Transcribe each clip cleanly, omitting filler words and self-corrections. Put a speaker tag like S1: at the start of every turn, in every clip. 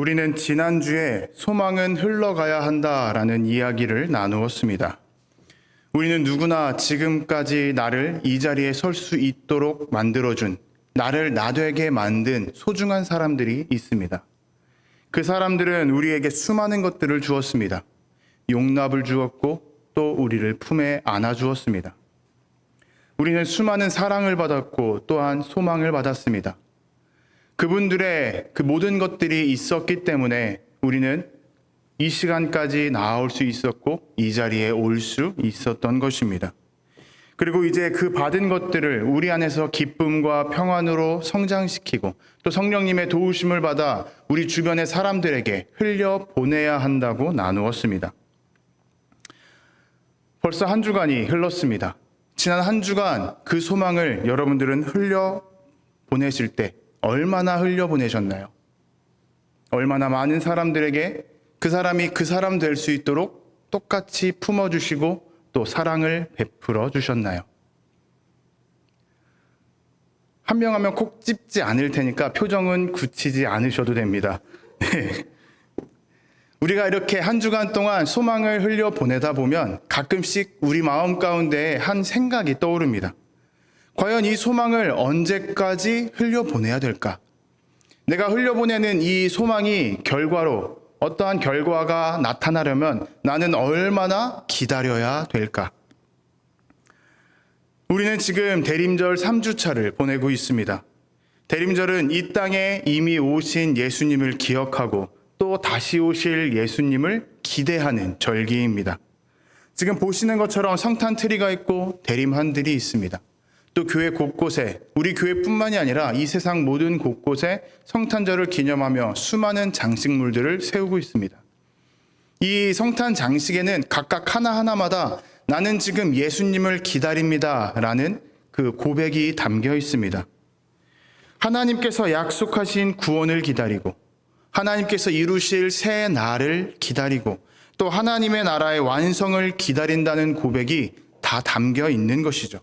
S1: 우리는 지난주에 소망은 흘러가야 한다라는 이야기를 나누었습니다. 우리는 누구나 지금까지 나를 이 자리에 설 수 있도록 만들어준, 나를 나되게 만든 소중한 사람들이 있습니다. 그 사람들은 우리에게 수많은 것들을 주었습니다. 용납을 주었고 또 우리를 품에 안아주었습니다. 우리는 수많은 사랑을 받았고 또한 소망을 받았습니다. 그분들의 그 모든 것들이 있었기 때문에 우리는 이 시간까지 나아올 수 있었고 이 자리에 올 수 있었던 것입니다. 그리고 이제 그 받은 것들을 우리 안에서 기쁨과 평안으로 성장시키고 또 성령님의 도우심을 받아 우리 주변의 사람들에게 흘려보내야 한다고 나누었습니다. 벌써 한 주간이 흘렀습니다. 지난 한 주간 그 소망을 여러분들은 흘려보내실 때 얼마나 흘려보내셨나요? 얼마나 많은 사람들에게 그 사람이 그 사람 될 수 있도록 똑같이 품어주시고 또 사랑을 베풀어 주셨나요? 한 명 한 명 콕 집지 않을 테니까 표정은 굳히지 않으셔도 됩니다. 우리가 이렇게 한 주간 동안 소망을 흘려보내다 보면 가끔씩 우리 마음 가운데 한 생각이 떠오릅니다. 과연 이 소망을 언제까지 흘려보내야 될까? 내가 흘려보내는 이 소망이 결과로 어떠한 결과가 나타나려면 나는 얼마나 기다려야 될까? 우리는 지금 대림절 3주차를 보내고 있습니다. 대림절은 이 땅에 이미 오신 예수님을 기억하고 또 다시 오실 예수님을 기대하는 절기입니다. 지금 보시는 것처럼 성탄 트리가 있고 대림한들이 있습니다. 또 교회 곳곳에, 우리 교회뿐만이 아니라 이 세상 모든 곳곳에 성탄절을 기념하며 수많은 장식물들을 세우고 있습니다. 이 성탄 장식에는 각각 하나하나마다 나는 지금 예수님을 기다립니다 라는 그 고백이 담겨 있습니다. 하나님께서 약속하신 구원을 기다리고 하나님께서 이루실 새 날을 기다리고 또 하나님의 나라의 완성을 기다린다는 고백이 다 담겨 있는 것이죠.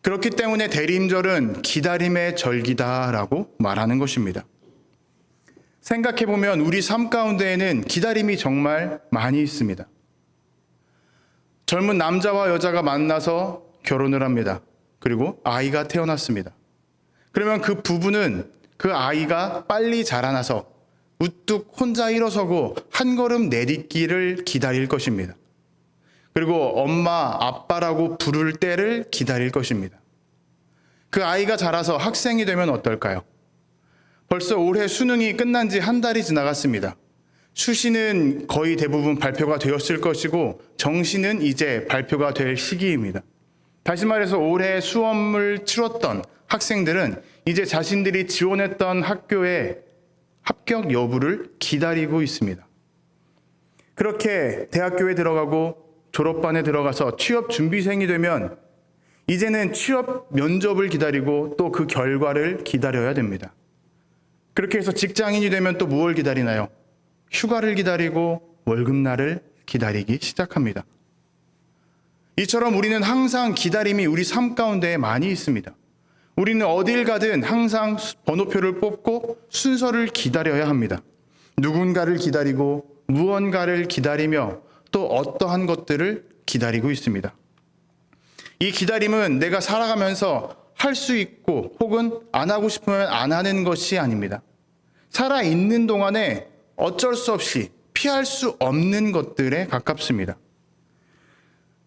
S1: 그렇기 때문에 대림절은 기다림의 절기다라고 말하는 것입니다. 생각해보면 우리 삶 가운데에는 기다림이 정말 많이 있습니다. 젊은 남자와 여자가 만나서 결혼을 합니다. 그리고 아이가 태어났습니다. 그러면 그 부부는 그 아이가 빨리 자라나서 우뚝 혼자 일어서고 한 걸음 내딛기를 기다릴 것입니다. 그리고 엄마, 아빠라고 부를 때를 기다릴 것입니다. 그 아이가 자라서 학생이 되면 어떨까요? 벌써 올해 수능이 끝난 지 한 달이 지나갔습니다. 수시는 거의 대부분 발표가 되었을 것이고 정시는 이제 발표가 될 시기입니다. 다시 말해서 올해 수험을 치렀던 학생들은 이제 자신들이 지원했던 학교의 합격 여부를 기다리고 있습니다. 그렇게 대학교에 들어가고 졸업반에 들어가서 취업 준비생이 되면 이제는 취업 면접을 기다리고 또 그 결과를 기다려야 됩니다. 그렇게 해서 직장인이 되면 또 무엇을 기다리나요? 휴가를 기다리고 월급날을 기다리기 시작합니다. 이처럼 우리는 항상 기다림이 우리 삶 가운데 많이 있습니다. 우리는 어딜 가든 항상 번호표를 뽑고 순서를 기다려야 합니다. 누군가를 기다리고 무언가를 기다리며 또 어떠한 것들을 기다리고 있습니다. 이 기다림은 내가 살아가면서 할 수 있고 혹은 안 하고 싶으면 안 하는 것이 아닙니다. 살아있는 동안에 어쩔 수 없이 피할 수 없는 것들에 가깝습니다.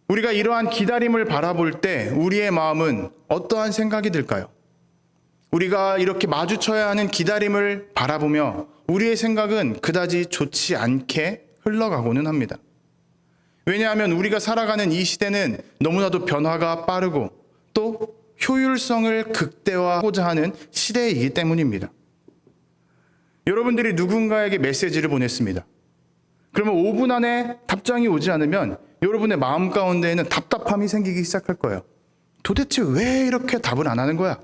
S1: 우리가 이러한 기다림을 바라볼 때 우리의 마음은 어떠한 생각이 들까요? 우리가 이렇게 마주쳐야 하는 기다림을 바라보며 우리의 생각은 그다지 좋지 않게 흘러가고는 합니다. 왜냐하면 우리가 살아가는 이 시대는 너무나도 변화가 빠르고 또 효율성을 극대화하고자 하는 시대이기 때문입니다. 여러분들이 누군가에게 메시지를 보냈습니다. 그러면 5분 안에 답장이 오지 않으면 여러분의 마음 가운데에는 답답함이 생기기 시작할 거예요. 도대체 왜 이렇게 답을 안 하는 거야?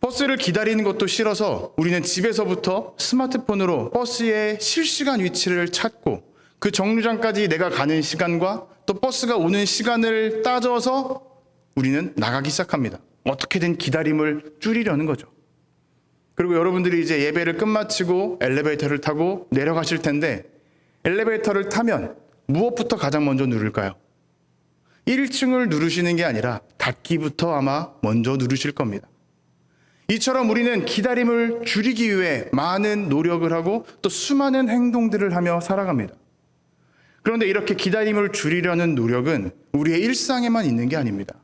S1: 버스를 기다리는 것도 싫어서 우리는 집에서부터 스마트폰으로 버스의 실시간 위치를 찾고 그 정류장까지 내가 가는 시간과 또 버스가 오는 시간을 따져서 우리는 나가기 시작합니다. 어떻게든 기다림을 줄이려는 거죠. 그리고 여러분들이 이제 예배를 끝마치고 엘리베이터를 타고 내려가실 텐데 엘리베이터를 타면 무엇부터 가장 먼저 누를까요? 1층을 누르시는 게 아니라 닫기부터 아마 먼저 누르실 겁니다. 이처럼 우리는 기다림을 줄이기 위해 많은 노력을 하고 또 수많은 행동들을 하며 살아갑니다. 그런데 이렇게 기다림을 줄이려는 노력은 우리의 일상에만 있는 게 아닙니다.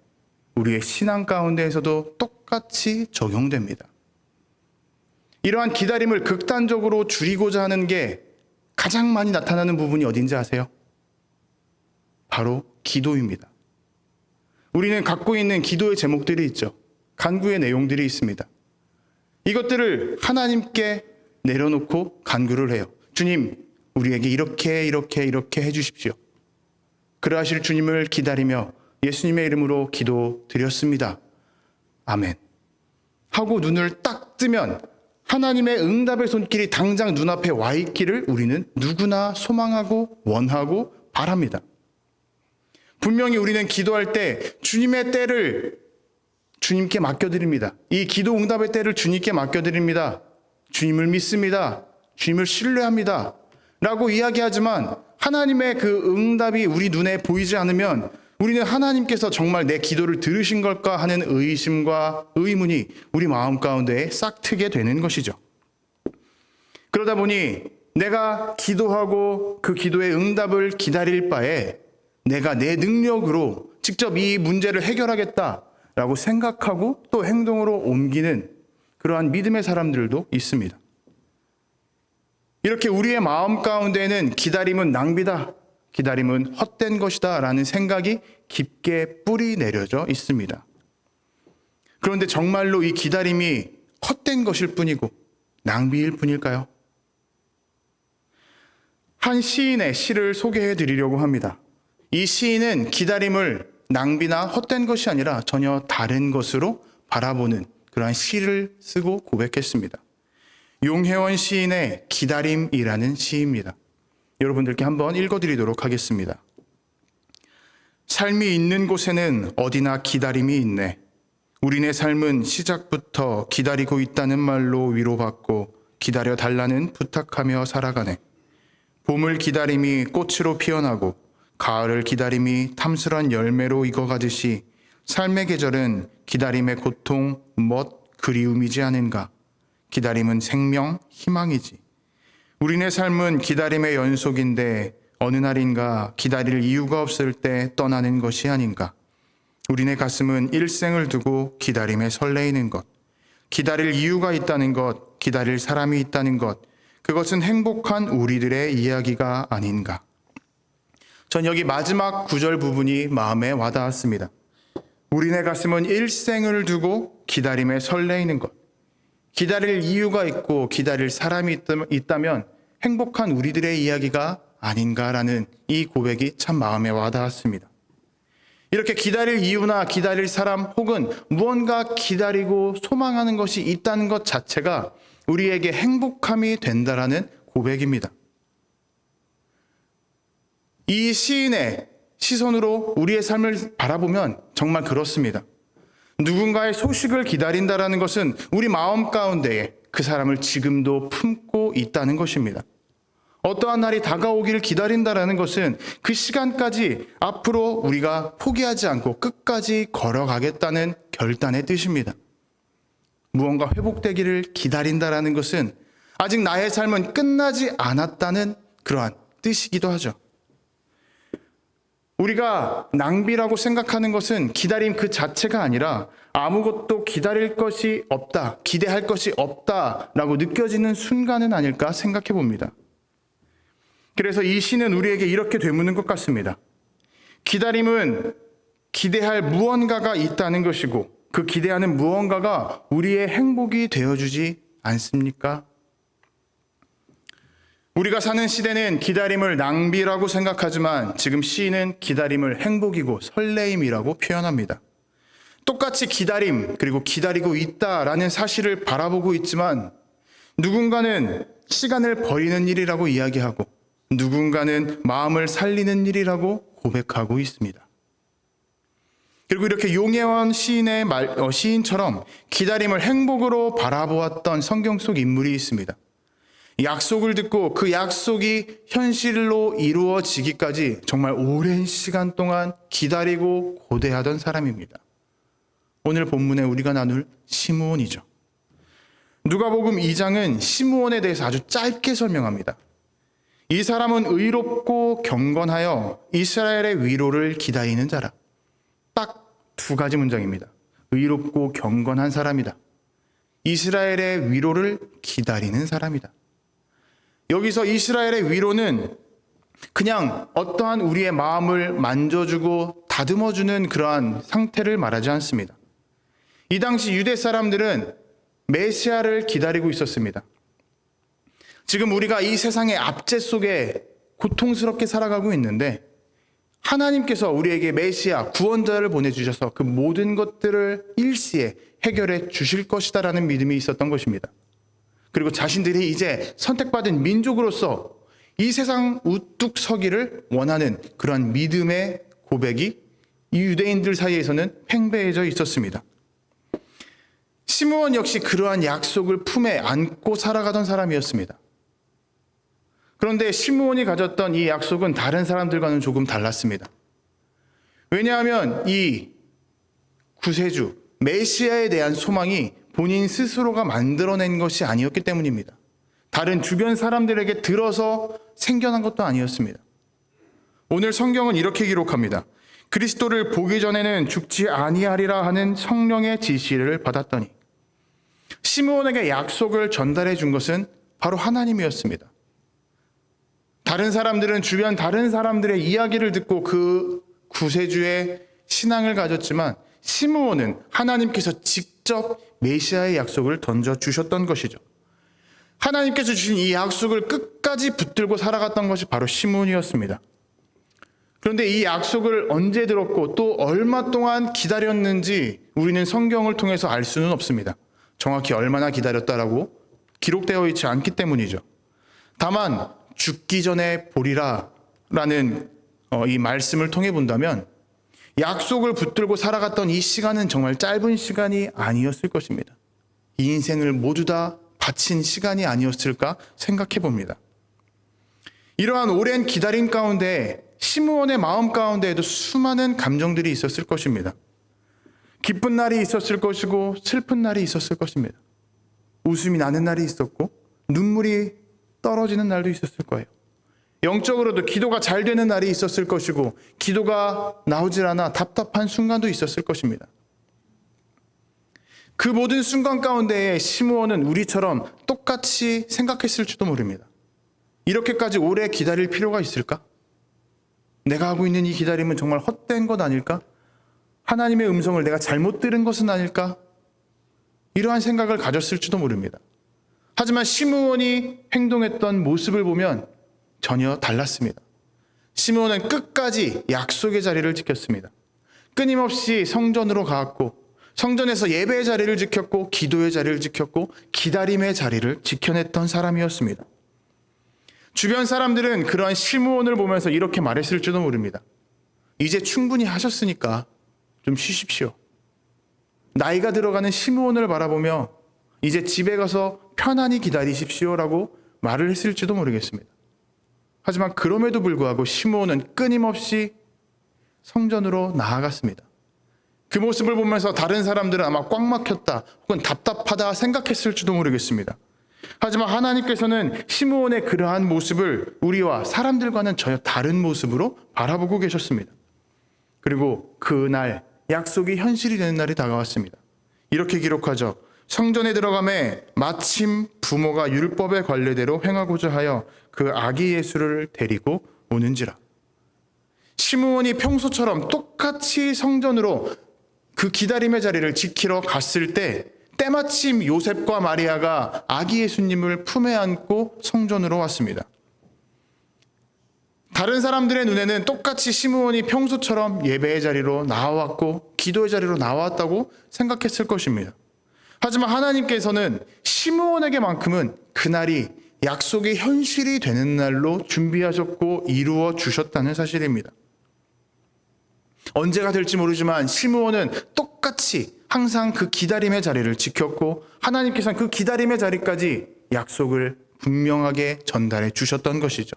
S1: 우리의 신앙 가운데에서도 똑같이 적용됩니다. 이러한 기다림을 극단적으로 줄이고자 하는 게 가장 많이 나타나는 부분이 어딘지 아세요? 바로 기도입니다. 우리는 갖고 있는 기도의 제목들이 있죠. 간구의 내용들이 있습니다. 이것들을 하나님께 내려놓고 간구를 해요. 주님, 우리에게 이렇게 해주십시오. 그러하실 주님을 기다리며 예수님의 이름으로 기도드렸습니다. 아멘. 하고 눈을 딱 뜨면 하나님의 응답의 손길이 당장 눈앞에 와 있기를 우리는 누구나 소망하고 원하고 바랍니다. 분명히 우리는 기도할 때 주님의 때를 주님께 맡겨드립니다. 이 기도 응답의 때를 주님께 맡겨드립니다. 주님을 믿습니다. 주님을 신뢰합니다. 라고 이야기하지만 하나님의 그 응답이 우리 눈에 보이지 않으면 우리는 하나님께서 정말 내 기도를 들으신 걸까 하는 의심과 의문이 우리 마음 가운데에 싹 트게 되는 것이죠. 그러다 보니 내가 기도하고 그 기도의 응답을 기다릴 바에 내가 내 능력으로 직접 이 문제를 해결하겠다라고 생각하고 또 행동으로 옮기는 그러한 믿음의 사람들도 있습니다. 이렇게 우리의 마음 가운데는 기다림은 낭비다, 기다림은 헛된 것이다 라는 생각이 깊게 뿌리 내려져 있습니다. 그런데 정말로 이 기다림이 헛된 것일 뿐이고 낭비일 뿐일까요? 한 시인의 시를 소개해 드리려고 합니다. 이 시인은 기다림을 낭비나 헛된 것이 아니라 전혀 다른 것으로 바라보는 그러한 시를 쓰고 고백했습니다. 용혜원 시인의 기다림이라는 시입니다. 여러분들께 한번 읽어드리도록 하겠습니다. 삶이 있는 곳에는 어디나 기다림이 있네. 우리네 삶은 시작부터 기다리고 있다는 말로 위로받고 기다려달라는 부탁하며 살아가네. 봄을 기다림이 꽃으로 피어나고 가을을 기다림이 탐스런 열매로 익어가듯이 삶의 계절은 기다림의 고통, 멋, 그리움이지 않은가. 기다림은 생명, 희망이지. 우리네 삶은 기다림의 연속인데 어느 날인가 기다릴 이유가 없을 때 떠나는 것이 아닌가. 우리네 가슴은 일생을 두고 기다림에 설레이는 것. 기다릴 이유가 있다는 것, 기다릴 사람이 있다는 것. 그것은 행복한 우리들의 이야기가 아닌가. 전 여기 마지막 구절 부분이 마음에 와닿았습니다. 우리네 가슴은 일생을 두고 기다림에 설레이는 것. 기다릴 이유가 있고 기다릴 사람이 있다면 행복한 우리들의 이야기가 아닌가라는 이 고백이 참 마음에 와닿았습니다. 이렇게 기다릴 이유나 기다릴 사람 혹은 무언가 기다리고 소망하는 것이 있다는 것 자체가 우리에게 행복함이 된다라는 고백입니다. 이 시인의 시선으로 우리의 삶을 바라보면 정말 그렇습니다. 누군가의 소식을 기다린다라는 것은 우리 마음 가운데에 그 사람을 지금도 품고 있다는 것입니다. 어떠한 날이 다가오기를 기다린다라는 것은 그 시간까지 앞으로 우리가 포기하지 않고 끝까지 걸어가겠다는 결단의 뜻입니다. 무언가 회복되기를 기다린다라는 것은 아직 나의 삶은 끝나지 않았다는 그러한 뜻이기도 하죠. 우리가 낭비라고 생각하는 것은 기다림 그 자체가 아니라 아무것도 기다릴 것이 없다, 기대할 것이 없다라고 느껴지는 순간은 아닐까 생각해 봅니다. 그래서 이 시는 우리에게 이렇게 되묻는 것 같습니다. 기다림은 기대할 무언가가 있다는 것이고 그 기대하는 무언가가 우리의 행복이 되어주지 않습니까? 우리가 사는 시대는 기다림을 낭비라고 생각하지만 지금 시인은 기다림을 행복이고 설레임이라고 표현합니다. 똑같이 기다림 그리고 기다리고 있다라는 사실을 바라보고 있지만 누군가는 시간을 버리는 일이라고 이야기하고 누군가는 마음을 살리는 일이라고 고백하고 있습니다. 그리고 이렇게 용혜원 시인처럼 기다림을 행복으로 바라보았던 성경 속 인물이 있습니다. 약속을 듣고 그 약속이 현실로 이루어지기까지 정말 오랜 시간 동안 기다리고 고대하던 사람입니다. 오늘 본문에 우리가 나눌 시므온이죠. 누가복음 2장은 시므온에 대해서 아주 짧게 설명합니다. 이 사람은 의롭고 경건하여 이스라엘의 위로를 기다리는 자라. 딱 두 가지 문장입니다. 의롭고 경건한 사람이다. 이스라엘의 위로를 기다리는 사람이다. 여기서 이스라엘의 위로는 그냥 어떠한 우리의 마음을 만져주고 다듬어주는 그러한 상태를 말하지 않습니다. 이 당시 유대 사람들은 메시아를 기다리고 있었습니다. 지금 우리가 이 세상의 압제 속에 고통스럽게 살아가고 있는데 하나님께서 우리에게 메시아, 구원자를 보내주셔서 그 모든 것들을 일시에 해결해 주실 것이다라는 믿음이 있었던 것입니다. 그리고 자신들이 이제 선택받은 민족으로서 이 세상 우뚝 서기를 원하는 그러한 믿음의 고백이 이 유대인들 사이에서는 팽배해져 있었습니다. 시므온 역시 그러한 약속을 품에 안고 살아가던 사람이었습니다. 그런데 시므온이 가졌던 이 약속은 다른 사람들과는 조금 달랐습니다. 왜냐하면 이 구세주, 메시아에 대한 소망이 본인 스스로가 만들어낸 것이 아니었기 때문입니다. 다른 주변 사람들에게 들어서 생겨난 것도 아니었습니다. 오늘 성경은 이렇게 기록합니다. 그리스도를 보기 전에는 죽지 아니하리라 하는 성령의 지시를 받았더니 시므온에게 약속을 전달해 준 것은 바로 하나님이었습니다. 다른 사람들은 주변 다른 사람들의 이야기를 듣고 그 구세주의 신앙을 가졌지만 시므온은 하나님께서 직접 메시아의 약속을 던져주셨던 것이죠. 하나님께서 주신 이 약속을 끝까지 붙들고 살아갔던 것이 바로 시므온이었습니다. 그런데 이 약속을 언제 들었고 또 얼마 동안 기다렸는지 우리는 성경을 통해서 알 수는 없습니다. 정확히 얼마나 기다렸다라고 기록되어 있지 않기 때문이죠. 다만 죽기 전에 보리라 라는 이 말씀을 통해 본다면 약속을 붙들고 살아갔던 이 시간은 정말 짧은 시간이 아니었을 것입니다. 이 인생을 모두 다 바친 시간이 아니었을까 생각해 봅니다. 이러한 오랜 기다림 가운데 시므온의 마음 가운데에도 수많은 감정들이 있었을 것입니다. 기쁜 날이 있었을 것이고 슬픈 날이 있었을 것입니다. 웃음이 나는 날이 있었고 눈물이 떨어지는 날도 있었을 거예요. 영적으로도 기도가 잘 되는 날이 있었을 것이고 기도가 나오질 않아 답답한 순간도 있었을 것입니다. 그 모든 순간 가운데에 시므온은 우리처럼 똑같이 생각했을지도 모릅니다. 이렇게까지 오래 기다릴 필요가 있을까? 내가 하고 있는 이 기다림은 정말 헛된 것 아닐까? 하나님의 음성을 내가 잘못 들은 것은 아닐까? 이러한 생각을 가졌을지도 모릅니다. 하지만 시므온이 행동했던 모습을 보면 전혀 달랐습니다. 시므온은 끝까지 약속의 자리를 지켰습니다. 끊임없이 성전으로 가았고 성전에서 예배의 자리를 지켰고 기도의 자리를 지켰고 기다림의 자리를 지켜냈던 사람이었습니다. 주변 사람들은 그러한 시므온을 보면서 이렇게 말했을지도 모릅니다. 이제 충분히 하셨으니까 좀 쉬십시오. 나이가 들어가는 시므온을 바라보며 이제 집에 가서 편안히 기다리십시오라고 말을 했을지도 모르겠습니다. 하지만 그럼에도 불구하고 시므온은 끊임없이 성전으로 나아갔습니다. 그 모습을 보면서 다른 사람들은 아마 꽉 막혔다 혹은 답답하다 생각했을지도 모르겠습니다. 하지만 하나님께서는 시므온의 그러한 모습을 우리와 사람들과는 전혀 다른 모습으로 바라보고 계셨습니다. 그리고 그날 약속이 현실이 되는 날이 다가왔습니다. 이렇게 기록하죠. 성전에 들어가매 마침 부모가 율법의 관례대로 행하고자 하여 그 아기 예수를 데리고 오는지라. 시므온이 평소처럼 똑같이 성전으로 그 기다림의 자리를 지키러 갔을 때 때마침 요셉과 마리아가 아기 예수님을 품에 안고 성전으로 왔습니다. 다른 사람들의 눈에는 똑같이 시므온이 평소처럼 예배의 자리로 나왔고 기도의 자리로 나왔다고 생각했을 것입니다. 하지만 하나님께서는 시므온에게만큼은 그날이 약속의 현실이 되는 날로 준비하셨고 이루어 주셨다는 사실입니다. 언제가 될지 모르지만 시므온은 똑같이 항상 그 기다림의 자리를 지켰고 하나님께서는 그 기다림의 자리까지 약속을 분명하게 전달해 주셨던 것이죠.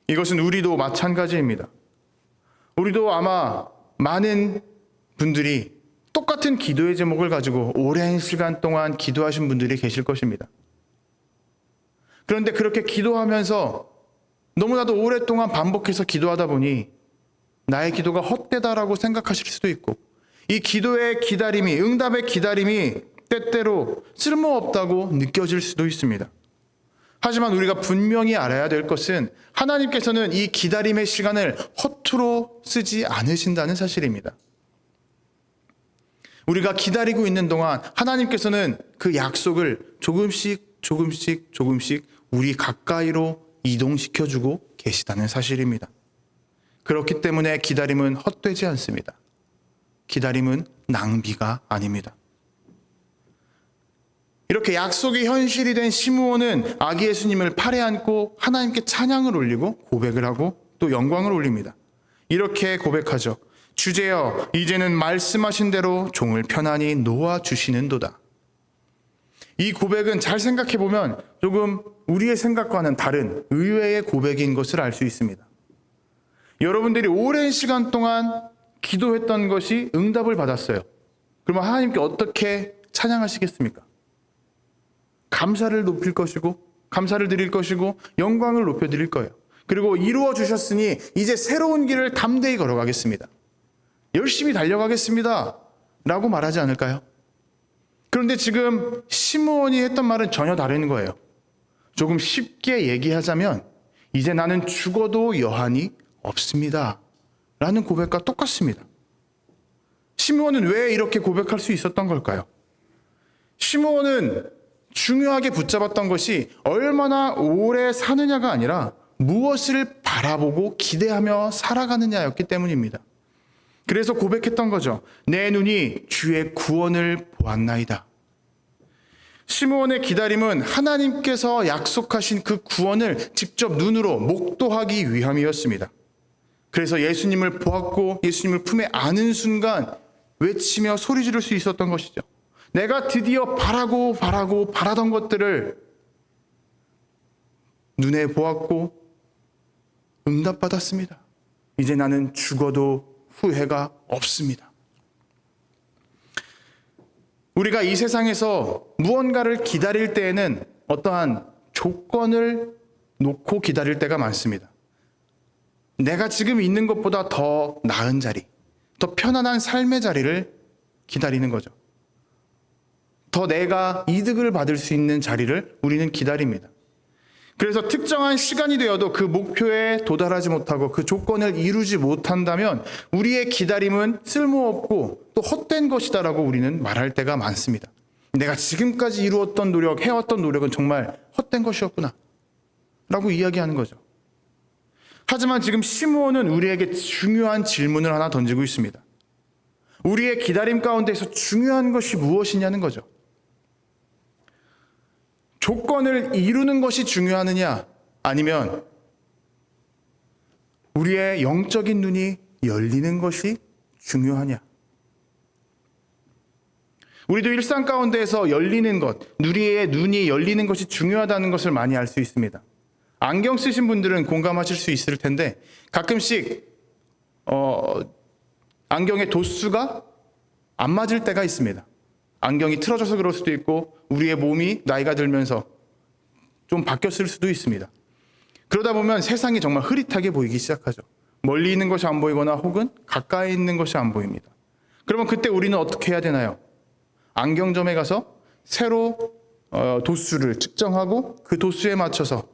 S1: 이것은 우리도 마찬가지입니다. 우리도 아마 많은 분들이 똑같은 기도의 제목을 가지고 오랜 시간 동안 기도하신 분들이 계실 것입니다. 그런데 그렇게 기도하면서 너무나도 오랫동안 반복해서 기도하다 보니 나의 기도가 헛되다라고 생각하실 수도 있고, 이 기도의 기다림이, 응답의 기다림이 때때로 쓸모없다고 느껴질 수도 있습니다. 하지만 우리가 분명히 알아야 될 것은 하나님께서는 이 기다림의 시간을 허투루 쓰지 않으신다는 사실입니다. 우리가 기다리고 있는 동안 하나님께서는 그 약속을 조금씩 우리 가까이로 이동시켜주고 계시다는 사실입니다. 그렇기 때문에 기다림은 헛되지 않습니다. 기다림은 낭비가 아닙니다. 이렇게 약속이 현실이 된 시므온은 아기 예수님을 팔에 안고 하나님께 찬양을 올리고 고백을 하고 또 영광을 올립니다. 이렇게 고백하죠. 주제여, 이제는 말씀하신 대로 종을 편안히 놓아주시는도다. 이 고백은 잘 생각해보면 조금 우리의 생각과는 다른 의외의 고백인 것을 알 수 있습니다. 여러분들이 오랜 시간 동안 기도했던 것이 응답을 받았어요. 그러면 하나님께 어떻게 찬양하시겠습니까? 감사를 높일 것이고, 감사를 드릴 것이고, 영광을 높여드릴 거예요. 그리고 이루어 주셨으니 이제 새로운 길을 담대히 걸어가겠습니다. 열심히 달려가겠습니다. 라고 말하지 않을까요? 그런데 지금 시므온이 했던 말은 전혀 다른 거예요. 조금 쉽게 얘기하자면 이제 나는 죽어도 여한이 없습니다. 라는 고백과 똑같습니다. 시므온은 왜 이렇게 고백할 수 있었던 걸까요? 시므온은 중요하게 붙잡았던 것이 얼마나 오래 사느냐가 아니라 무엇을 바라보고 기대하며 살아가느냐였기 때문입니다. 그래서 고백했던 거죠. 내 눈이 주의 구원을 보았나이다. 시므온의 기다림은 하나님께서 약속하신 그 구원을 직접 눈으로 목도하기 위함이었습니다. 그래서 예수님을 보았고 예수님을 품에 안은 순간 외치며 소리 지를 수 있었던 것이죠. 내가 드디어 바라던 것들을 눈에 보았고 응답받았습니다. 이제 나는 죽어도 후회가 없습니다. 우리가 이 세상에서 무언가를 기다릴 때에는 어떠한 조건을 놓고 기다릴 때가 많습니다. 내가 지금 있는 것보다 더 나은 자리, 더 편안한 삶의 자리를 기다리는 거죠. 더 내가 이득을 받을 수 있는 자리를 우리는 기다립니다. 그래서 특정한 시간이 되어도 그 목표에 도달하지 못하고 그 조건을 이루지 못한다면 우리의 기다림은 쓸모없고 또 헛된 것이다라고 우리는 말할 때가 많습니다. 내가 지금까지 이루었던 노력, 해왔던 노력은 정말 헛된 것이었구나 라고 이야기하는 거죠. 하지만 지금 시므온은 우리에게 중요한 질문을 하나 던지고 있습니다. 우리의 기다림 가운데서 중요한 것이 무엇이냐는 거죠. 조건을 이루는 것이 중요하느냐, 아니면 우리의 영적인 눈이 열리는 것이 중요하냐. 우리도 일상 가운데에서 열리는 것, 우리의 눈이 열리는 것이 중요하다는 것을 많이 알 수 있습니다. 안경 쓰신 분들은 공감하실 수 있을 텐데 가끔씩 안경의 도수가 안 맞을 때가 있습니다. 안경이 틀어져서 그럴 수도 있고 우리의 몸이 나이가 들면서 좀 바뀌었을 수도 있습니다. 그러다 보면 세상이 정말 흐릿하게 보이기 시작하죠. 멀리 있는 것이 안 보이거나 혹은 가까이 있는 것이 안 보입니다. 그러면 그때 우리는 어떻게 해야 되나요? 안경점에 가서 새로 도수를 측정하고 그 도수에 맞춰서,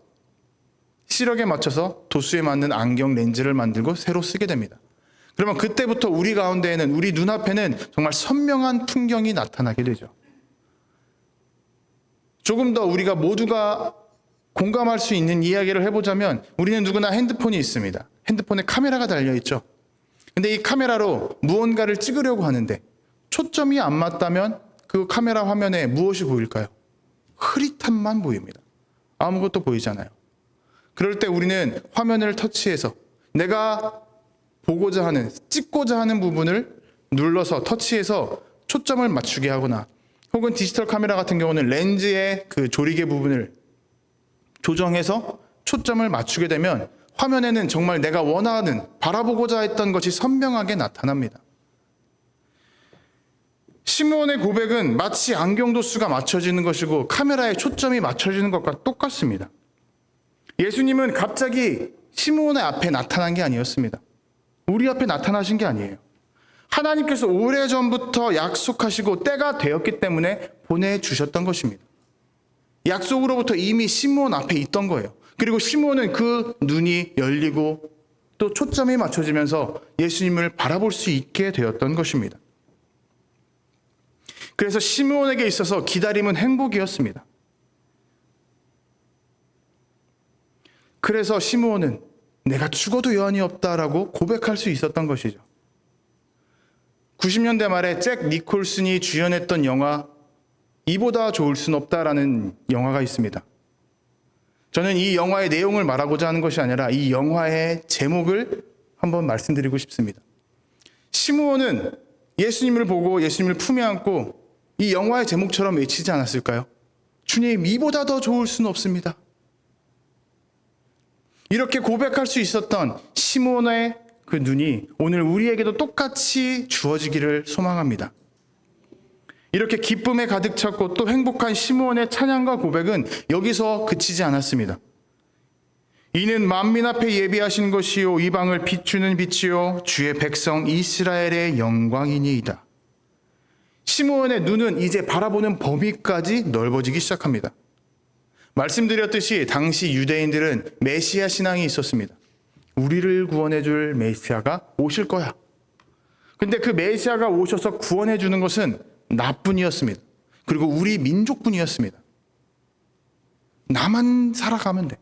S1: 시력에 맞춰서 도수에 맞는 안경 렌즈를 만들고 새로 쓰게 됩니다. 그러면 그때부터 우리 가운데에는, 우리 눈앞에는 정말 선명한 풍경이 나타나게 되죠. 조금 더 우리가 모두가 공감할 수 있는 이야기를 해보자면 우리는 누구나 핸드폰이 있습니다. 핸드폰에 카메라가 달려있죠. 근데 이 카메라로 무언가를 찍으려고 하는데 초점이 안 맞다면 그 카메라 화면에 무엇이 보일까요? 흐릿함만 보입니다. 아무것도 보이지 않아요. 그럴 때 우리는 화면을 터치해서 내가 보고자 하는, 찍고자 하는 부분을 눌러서 터치해서 초점을 맞추게 하거나, 혹은 디지털 카메라 같은 경우는 렌즈의 그 조리개 부분을 조정해서 초점을 맞추게 되면 화면에는 정말 내가 원하는, 바라보고자 했던 것이 선명하게 나타납니다. 시므온의 고백은 마치 안경 도수가 맞춰지는 것이고 카메라에 초점이 맞춰지는 것과 똑같습니다. 예수님은 갑자기 시므온의 앞에 나타난 게 아니었습니다. 우리 앞에 나타나신 게 아니에요. 하나님께서 오래전부터 약속하시고 때가 되었기 때문에 보내주셨던 것입니다. 약속으로부터 이미 시므온 앞에 있던 거예요. 그리고 시므온은 그 눈이 열리고 또 초점이 맞춰지면서 예수님을 바라볼 수 있게 되었던 것입니다. 그래서 시므온에게 있어서 기다림은 행복이었습니다. 그래서 시므온은 내가 죽어도 여한이 없다라고 고백할 수 있었던 것이죠. 90년대 말에 잭 니콜슨이 주연했던 영화 이보다 좋을 순 없다라는 영화가 있습니다. 저는 이 영화의 내용을 말하고자 하는 것이 아니라 이 영화의 제목을 한번 말씀드리고 싶습니다. 시므온은 예수님을 보고 예수님을 품에 안고 이 영화의 제목처럼 외치지 않았을까요? 주님, 이보다 더 좋을 수는 없습니다. 이렇게 고백할 수 있었던 시므온의 그 눈이 오늘 우리에게도 똑같이 주어지기를 소망합니다. 이렇게 기쁨에 가득 찼고 또 행복한 시므온의 찬양과 고백은 여기서 그치지 않았습니다. 이는 만민 앞에 예비하신 것이요 이방을 비추는 빛이요 주의 백성 이스라엘의 영광이니이다. 시므온의 눈은 이제 바라보는 범위까지 넓어지기 시작합니다. 말씀드렸듯이 당시 유대인들은 메시아 신앙이 있었습니다. 우리를 구원해 줄 메시아가 오실 거야. 근데 그 메시아가 오셔서 구원해 주는 것은 나뿐이었습니다. 그리고 우리 민족뿐이었습니다. 나만 살아가면 돼.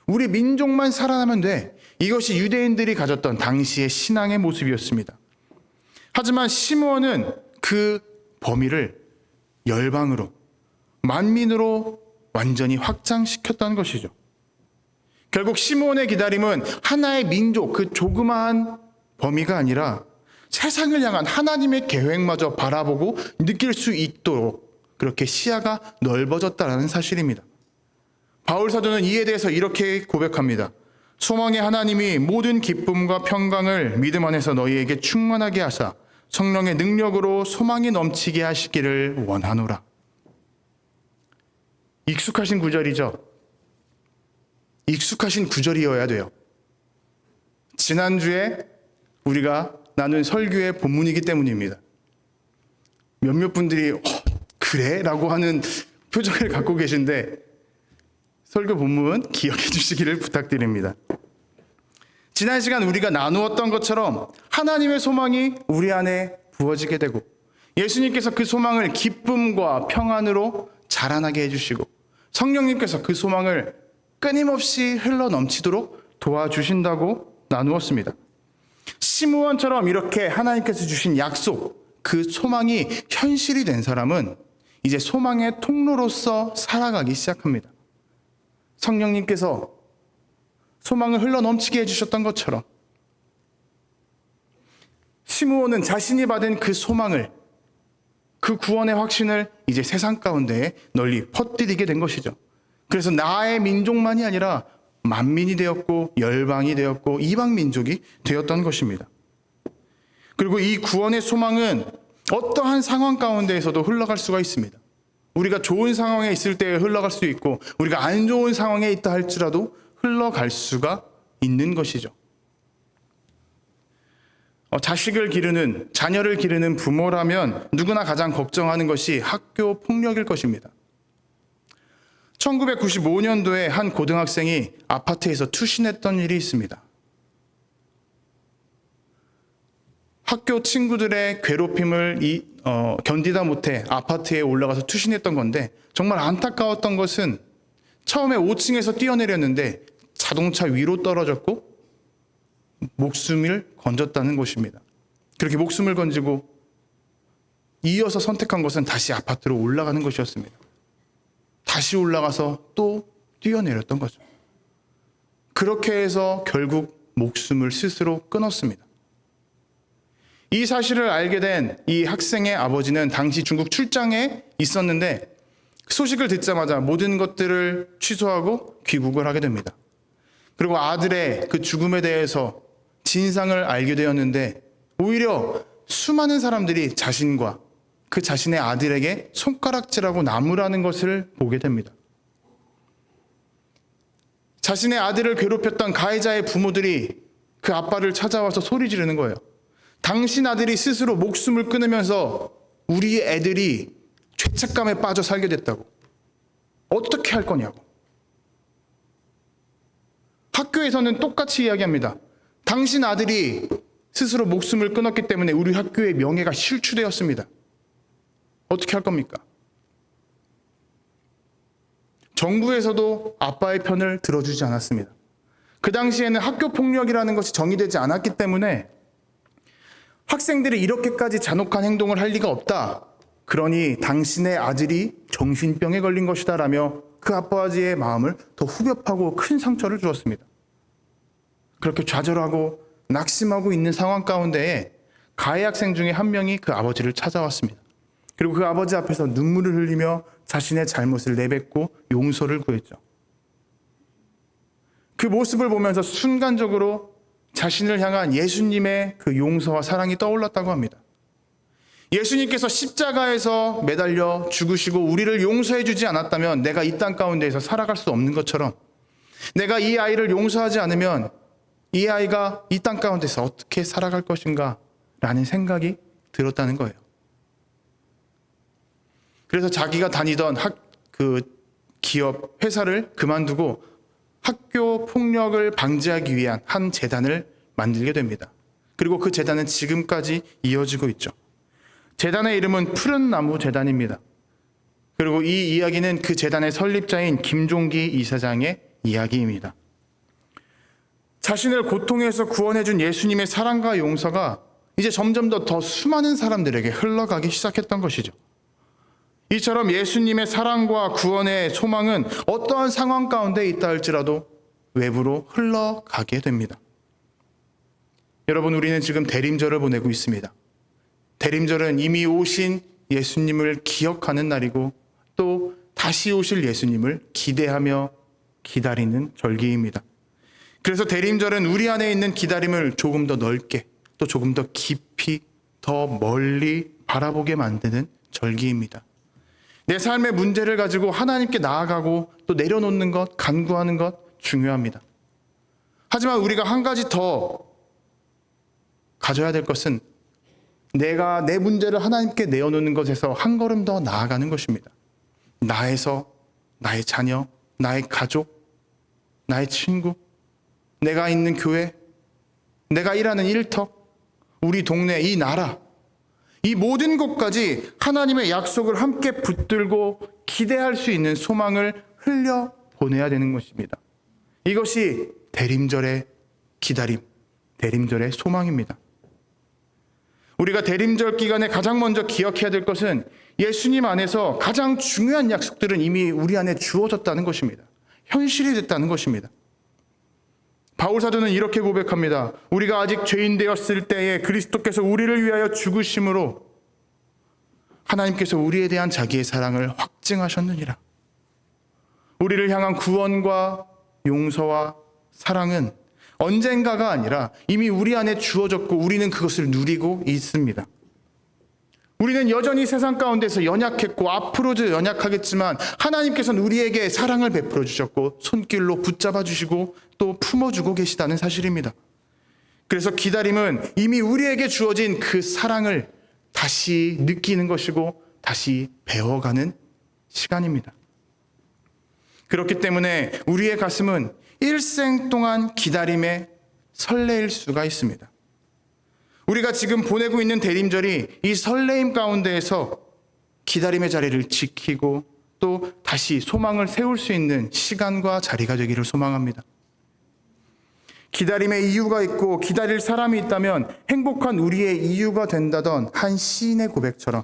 S1: 우리 민족만 살아나면 돼. 이것이 유대인들이 가졌던 당시의 신앙의 모습이었습니다. 하지만 시므온은 그 범위를 열방으로, 만민으로 완전히 확장시켰다는 것이죠. 결국 시므온의 기다림은 하나의 민족, 그 조그마한 범위가 아니라 세상을 향한 하나님의 계획마저 바라보고 느낄 수 있도록 그렇게 시야가 넓어졌다는 사실입니다. 바울 사도는 이에 대해서 이렇게 고백합니다. 소망의 하나님이 모든 기쁨과 평강을 믿음 안에서 너희에게 충만하게 하사 성령의 능력으로 소망이 넘치게 하시기를 원하노라. 익숙하신 구절이죠. 익숙하신 구절이어야 돼요. 지난주에 우리가 나눈 설교의 본문이기 때문입니다. 몇몇 분들이 그래? 라고 하는 표정을 갖고 계신데 설교 본문 기억해 주시기를 부탁드립니다. 지난 시간 우리가 나누었던 것처럼 하나님의 소망이 우리 안에 부어지게 되고 예수님께서 그 소망을 기쁨과 평안으로 자라나게 해주시고 성령님께서 그 소망을 끊임없이 흘러넘치도록 도와주신다고 나누었습니다. 시므온처럼 이렇게 하나님께서 주신 약속, 그 소망이 현실이 된 사람은 이제 소망의 통로로서 살아가기 시작합니다. 성령님께서 소망을 흘러넘치게 해주셨던 것처럼 시므온은 자신이 받은 그 소망을, 그 구원의 확신을 이제 세상 가운데에 널리 퍼뜨리게 된 것이죠. 그래서 나의 민족만이 아니라 만민이 되었고 열방이 되었고 이방 민족이 되었던 것입니다. 그리고 이 구원의 소망은 어떠한 상황 가운데에서도 흘러갈 수가 있습니다. 우리가 좋은 상황에 있을 때 흘러갈 수 있고 우리가 안 좋은 상황에 있다 할지라도 흘러갈 수가 있는 것이죠. 자식을 기르는, 자녀를 기르는 부모라면 누구나 가장 걱정하는 것이 학교 폭력일 것입니다. 1995년도에 한 고등학생이 아파트에서 투신했던 일이 있습니다. 학교 친구들의 괴롭힘을 견디다 못해 아파트에 올라가서 투신했던 건데 정말 안타까웠던 것은 처음에 5층에서 뛰어내렸는데 자동차 위로 떨어졌고 목숨을 건졌다는 것입니다. 그렇게 목숨을 건지고 이어서 선택한 것은 다시 아파트로 올라가는 것이었습니다. 다시 올라가서 또 뛰어내렸던 거죠. 그렇게 해서 결국 목숨을 스스로 끊었습니다. 이 사실을 알게 된 이 학생의 아버지는 당시 중국 출장에 있었는데 소식을 듣자마자 모든 것들을 취소하고 귀국을 하게 됩니다. 그리고 아들의 그 죽음에 대해서 진상을 알게 되었는데 오히려 수많은 사람들이 자신과 그 자신의 아들에게 손가락질하고 나무라는 것을 보게 됩니다. 자신의 아들을 괴롭혔던 가해자의 부모들이 그 아빠를 찾아와서 소리 지르는 거예요. 당신 아들이 스스로 목숨을 끊으면서 우리 애들이 죄책감에 빠져 살게 됐다고. 어떻게 할 거냐고. 학교에서는 똑같이 이야기합니다. 당신 아들이 스스로 목숨을 끊었기 때문에 우리 학교의 명예가 실추되었습니다. 어떻게 할 겁니까? 정부에서도 아빠의 편을 들어주지 않았습니다. 그 당시에는 학교 폭력이라는 것이 정의되지 않았기 때문에 학생들이 이렇게까지 잔혹한 행동을 할 리가 없다. 그러니 당신의 아들이 정신병에 걸린 것이다 라며 그 아버지의 마음을 더 후벼파고 큰 상처를 주었습니다. 그렇게 좌절하고 낙심하고 있는 상황 가운데에 가해 학생 중에 한 명이 그 아버지를 찾아왔습니다. 그리고 그 아버지 앞에서 눈물을 흘리며 자신의 잘못을 내뱉고 용서를 구했죠. 그 모습을 보면서 순간적으로 자신을 향한 예수님의 그 용서와 사랑이 떠올랐다고 합니다. 예수님께서 십자가에서 매달려 죽으시고 우리를 용서해 주지 않았다면 내가 이 땅 가운데에서 살아갈 수 없는 것처럼 내가 이 아이를 용서하지 않으면 이 아이가 이 땅 가운데서 어떻게 살아갈 것인가 라는 생각이 들었다는 거예요. 그래서 자기가 다니던 그 기업, 회사를 그만두고 학교 폭력을 방지하기 위한 한 재단을 만들게 됩니다. 그리고 그 재단은 지금까지 이어지고 있죠. 재단의 이름은 푸른 나무 재단입니다. 그리고 이 이야기는 그 재단의 설립자인 김종기 이사장의 이야기입니다. 자신을 고통에서 구원해준 예수님의 사랑과 용서가 이제 점점 더 수많은 사람들에게 흘러가기 시작했던 것이죠. 이처럼 예수님의 사랑과 구원의 소망은 어떠한 상황 가운데 있다 할지라도 외부로 흘러가게 됩니다. 여러분, 우리는 지금 대림절을 보내고 있습니다. 대림절은 이미 오신 예수님을 기억하는 날이고 또 다시 오실 예수님을 기대하며 기다리는 절기입니다. 그래서 대림절은 우리 안에 있는 기다림을 조금 더 넓게 또 조금 더 깊이 더 멀리 바라보게 만드는 절기입니다. 내 삶의 문제를 가지고 하나님께 나아가고 또 내려놓는 것, 간구하는 것 중요합니다. 하지만 우리가 한 가지 더 가져야 될 것은 내가 내 문제를 하나님께 내어놓는 것에서 한 걸음 더 나아가는 것입니다. 나에서 나의 자녀, 나의 가족, 나의 친구, 내가 있는 교회, 내가 일하는 일터, 우리 동네, 이 나라, 이 모든 것까지 하나님의 약속을 함께 붙들고 기대할 수 있는 소망을 흘려보내야 되는 것입니다. 이것이 대림절의 기다림, 대림절의 소망입니다. 우리가 대림절 기간에 가장 먼저 기억해야 될 것은 예수님 안에서 가장 중요한 약속들은 이미 우리 안에 주어졌다는 것입니다. 현실이 됐다는 것입니다. 바울 사도는 이렇게 고백합니다. 우리가 아직 죄인 되었을 때에 그리스도께서 우리를 위하여 죽으심으로 하나님께서 우리에 대한 자기의 사랑을 확증하셨느니라. 우리를 향한 구원과 용서와 사랑은 언젠가가 아니라 이미 우리 안에 주어졌고 우리는 그것을 누리고 있습니다. 우리는 여전히 세상 가운데서 연약했고 앞으로도 연약하겠지만 하나님께서는 우리에게 사랑을 베풀어 주셨고 손길로 붙잡아 주시고 또 품어주고 계시다는 사실입니다. 그래서 기다림은 이미 우리에게 주어진 그 사랑을 다시 느끼는 것이고 다시 배워가는 시간입니다. 그렇기 때문에 우리의 가슴은 일생 동안 기다림에 설레일 수가 있습니다. 우리가 지금 보내고 있는 대림절이 이 설레임 가운데에서 기다림의 자리를 지키고 또 다시 소망을 세울 수 있는 시간과 자리가 되기를 소망합니다. 기다림의 이유가 있고 기다릴 사람이 있다면 행복한 우리의 이유가 된다던 한 시인의 고백처럼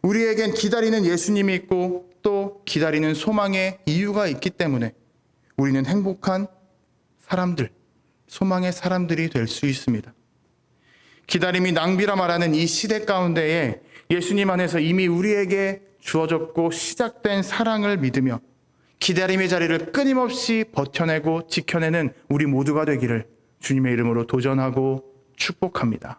S1: 우리에겐 기다리는 예수님이 있고 또 기다리는 소망의 이유가 있기 때문에 우리는 행복한 사람들, 소망의 사람들이 될 수 있습니다. 기다림이 낭비라 말하는 이 시대 가운데에 예수님 안에서 이미 우리에게 주어졌고 시작된 사랑을 믿으며 기다림의 자리를 끊임없이 버텨내고 지켜내는 우리 모두가 되기를 주님의 이름으로 도전하고 축복합니다.